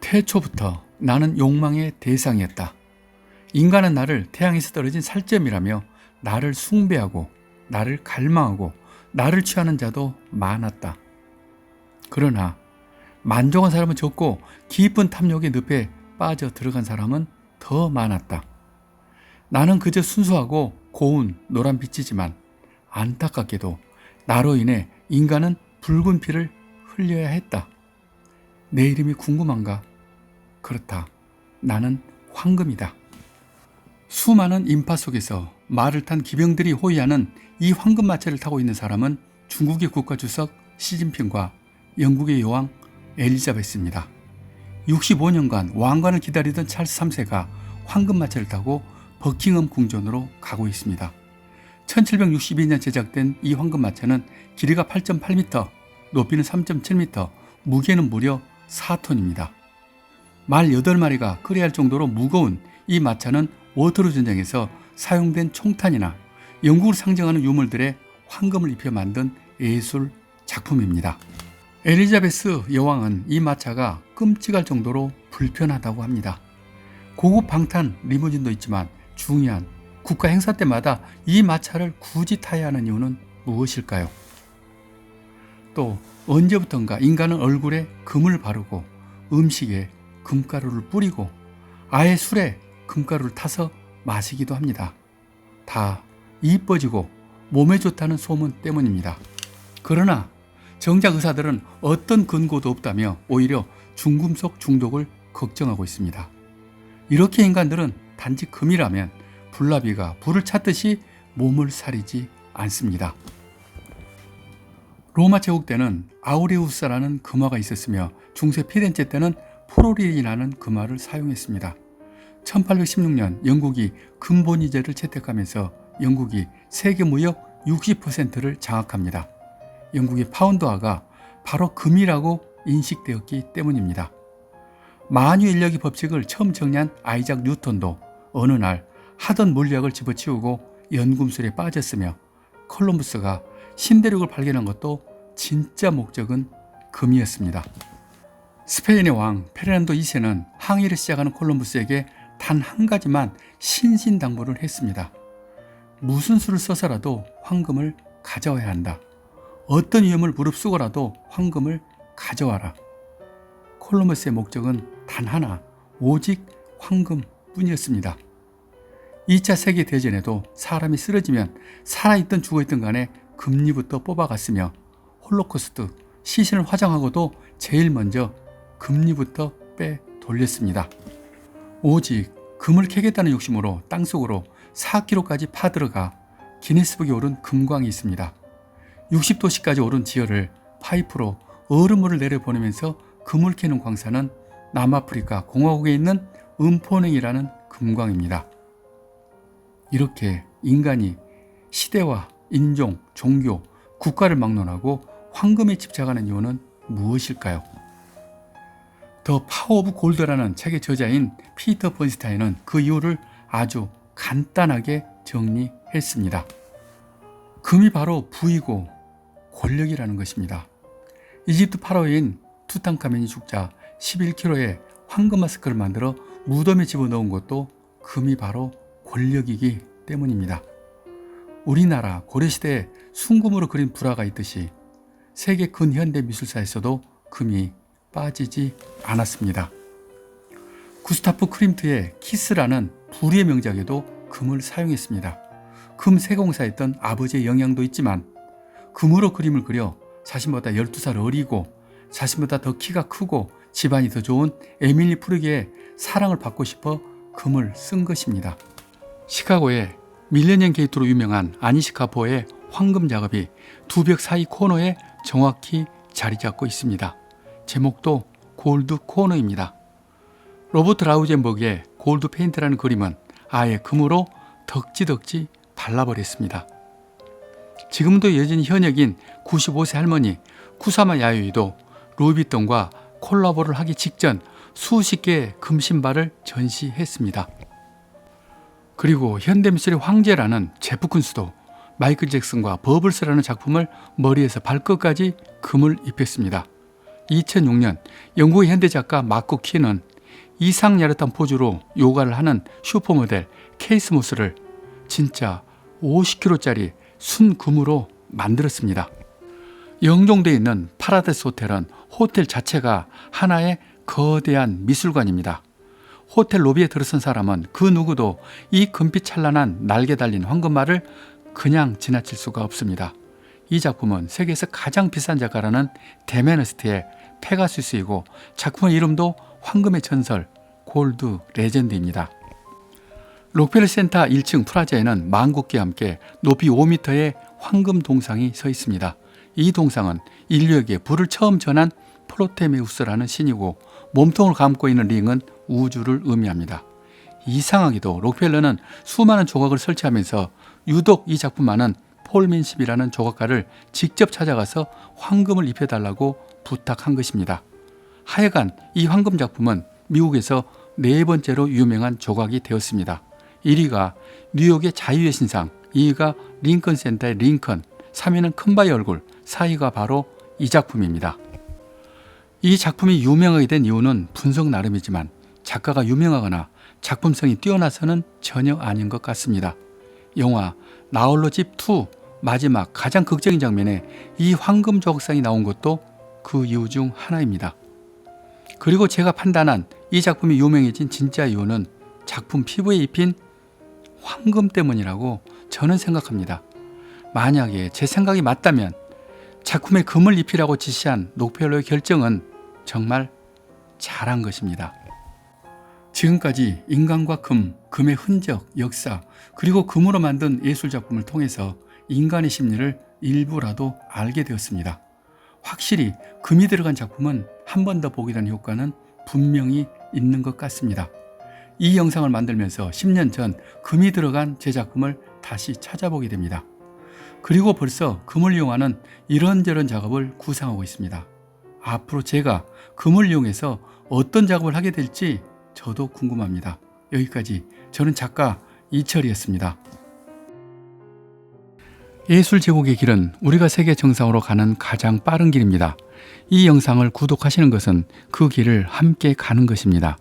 태초부터 나는 욕망의 대상이었다. 인간은 나를 태양에서 떨어진 살점이라며 나를 숭배하고 나를 갈망하고 나를 취하는 자도 많았다. 그러나 만족한 사람은 적고 깊은 탐욕의 늪에 빠져 들어간 사람은 더 많았다. 나는 그저 순수하고 고운 노란빛이지만 안타깝게도 나로 인해 인간은 붉은 피를 흘려야 했다. 내 이름이 궁금한가? 그렇다. 나는 황금이다. 수많은 인파 속에서 말을 탄 기병들이 호위하는 이 황금마차를 타고 있는 사람은 중국의 국가주석 시진핑과 영국의 여왕 엘리자베스입니다. 65년간 왕관을 기다리던 찰스 3세가 황금마차를 타고 버킹엄 궁전으로 가고 있습니다. 1762년 제작된 이 황금마차는 길이가 8.8m, 높이는 3.7m, 무게는 무려 4톤입니다. 말 8마리가 끌어야 할 정도로 무거운 이 마차는 워터루 전쟁에서 사용된 총탄이나 영국을 상징하는 유물들의 황금을 입혀 만든 예술 작품입니다. 엘리자베스 여왕은 이 마차가 끔찍할 정도로 불편하다고 합니다. 고급 방탄 리무진도 있지만 중요한 국가 행사 때마다 이 마차를 굳이 타야 하는 이유는 무엇일까요? 또 언제부턴가 인간은 얼굴에 금을 바르고 음식에 금가루를 뿌리고 아예 술에 금가루를 타서 마시기도 합니다. 다 이뻐지고 몸에 좋다는 소문 때문입니다. 그러나 정작 의사들은 어떤 근거도 없다며 오히려 중금속 중독을 걱정하고 있습니다. 이렇게 인간들은 단지 금이라면 불나비가 불을 찾듯이 몸을 사리지 않습니다. 로마 제국 때는 아우레우스라는 금화가 있었으며 중세 피렌체 때는 포로리라는 금화를 사용했습니다. 1816년 영국이 금본위제를 채택하면서 영국이 세계 무역 60%를 장악합니다. 영국의 파운드화가 바로 금이라고 인식되었기 때문입니다. 만유인력의 법칙을 처음 정리한 아이작 뉴턴도 어느 날 하던 물리학을 집어치우고 연금술에 빠졌으며 콜럼부스가 신대륙을 발견한 것도 진짜 목적은 금이었습니다. 스페인의 왕 페르난도 2세는 항해를 시작하는 콜럼부스에게 단 한 가지만 신신당부를 했습니다. 무슨 수를 써서라도 황금을 가져와야 한다. 어떤 위험을 무릅쓰고라도 황금을 가져와라. 콜럼버스의 목적은 단 하나, 오직 황금뿐이었습니다. 2차 세계대전에도 사람이 쓰러지면 살아있든 죽어있든 간에 금리부터 뽑아갔으며 홀로코스트, 시신을 화장하고도 제일 먼저 금리부터 빼 돌렸습니다. 오직 금을 캐겠다는 욕심으로 땅속으로 4km까지 파들어가 기네스북에 오른 금광이 있습니다. 60도씨까지 오른 지열을 파이프로 얼음물을 내려보내면서 금을 캐는 광산은 남아프리카 공화국에 있는 음포냉이라는 금광입니다. 이렇게 인간이 시대와 인종, 종교, 국가를 막론하고 황금에 집착하는 이유는 무엇일까요? 더 파워 오브 골드라는 책의 저자인 피터 번스타인은 그 이유를 아주 간단하게 정리했습니다. 금이 바로 부이고 권력이라는 것입니다. 이집트 파라오인 투탕카멘이 죽자 11kg의 황금 마스크를 만들어 무덤에 집어넣은 것도 금이 바로 권력이기 때문입니다. 우리나라 고려시대에 순금으로 그린 불화가 있듯이 세계 근현대 미술사에서도 금이 빠지지 않았습니다. 구스타프 크림트의 키스라는 불의의 명작에도 금을 사용했습니다. 금 세공사였던 아버지의 영향도 있지만 금으로 그림을 그려 자신보다 12살 어리고 자신보다 더 키가 크고 집안이 더 좋은 에밀리 프르게의 사랑을 받고 싶어 금을 쓴 것입니다. 시카고의 밀레니엄 게이트로 유명한 아니시카포의 황금 작업이 두 벽 사이 코너에 정확히 자리 잡고 있습니다. 제목도 골드 코너입니다. 로버트 라우젠버그의 골드 페인트라는 그림은 아예 금으로 덕지덕지 발라버렸습니다. 지금도 여전히 현역인 95세 할머니 쿠사마 야요이도 루이비통과 콜라보를 하기 직전 수십 개의 금 신발을 전시했습니다. 그리고 현대미술의 황제라는 제프 쿤스도 마이클 잭슨과 버블스라는 작품을 머리에서 발끝까지 금을 입혔습니다. 2006년 영국의 현대작가 마크 퀸은 이상 야릇한 포즈로 요가를 하는 슈퍼모델 케이스 모스를 진짜 50kg짜리 순금으로 만들었습니다. 영종도에 있는 파라다이스 호텔은 호텔 자체가 하나의 거대한 미술관입니다. 호텔 로비에 들어선 사람은 그 누구도 이 금빛 찬란한 날개 달린 황금말을 그냥 지나칠 수가 없습니다. 이 작품은 세계에서 가장 비싼 작가라는 데메너스트의 페가수스이고 작품의 이름도 황금의 전설, 골드 레전드입니다. 록펠러 센터 1층 프라자에는 만국기와 함께 높이 5m의 황금 동상이 서 있습니다. 이 동상은 인류에게 불을 처음 전한 프로테메우스라는 신이고 몸통을 감고 있는 링은 우주를 의미합니다. 이상하게도 록펠러는 수많은 조각을 설치하면서 유독 이 작품만은 폴 맨십이라는 조각가를 직접 찾아가서 황금을 입혀달라고 부탁한 것입니다. 하여간 이 황금 작품은 미국에서 4번째로 유명한 조각이 되었습니다. 1위가 뉴욕의 자유의 신상, 2위가 링컨 센터의 링컨, 3위는 큰바의 얼굴, 4위가 바로 이 작품입니다. 이 작품이 유명하게 된 이유는 분석 나름이지만 작가가 유명하거나 작품성이 뛰어나서는 전혀 아닌 것 같습니다. 영화 나홀로 집 2 마지막 가장 극적인 장면에 이 황금 조각상이 나온 것도 그 이유 중 하나입니다. 그리고 제가 판단한 이 작품이 유명해진 진짜 이유는 작품 피부에 입힌 황금 때문이라고 저는 생각합니다. 만약에 제 생각이 맞다면 작품에 금을 입히라고 지시한 록펠러의 결정은 정말 잘한 것입니다. 지금까지 인간과 금, 금의 흔적, 역사, 그리고 금으로 만든 예술작품을 통해서 인간의 심리를 일부라도 알게 되었습니다. 확실히 금이 들어간 작품은 한 번 더 보게 되는 효과는 분명히 있는 것 같습니다. 이 영상을 만들면서 10년 전 금이 들어간 제 작품을 다시 찾아보게 됩니다. 그리고 벌써 금을 이용하는 이런저런 작업을 구상하고 있습니다. 앞으로 제가 금을 이용해서 어떤 작업을 하게 될지 저도 궁금합니다. 여기까지 저는 작가 이철이었습니다. 예술 제국의 길은 우리가 세계 정상으로 가는 가장 빠른 길입니다. 이 영상을 구독하시는 것은 그 길을 함께 가는 것입니다.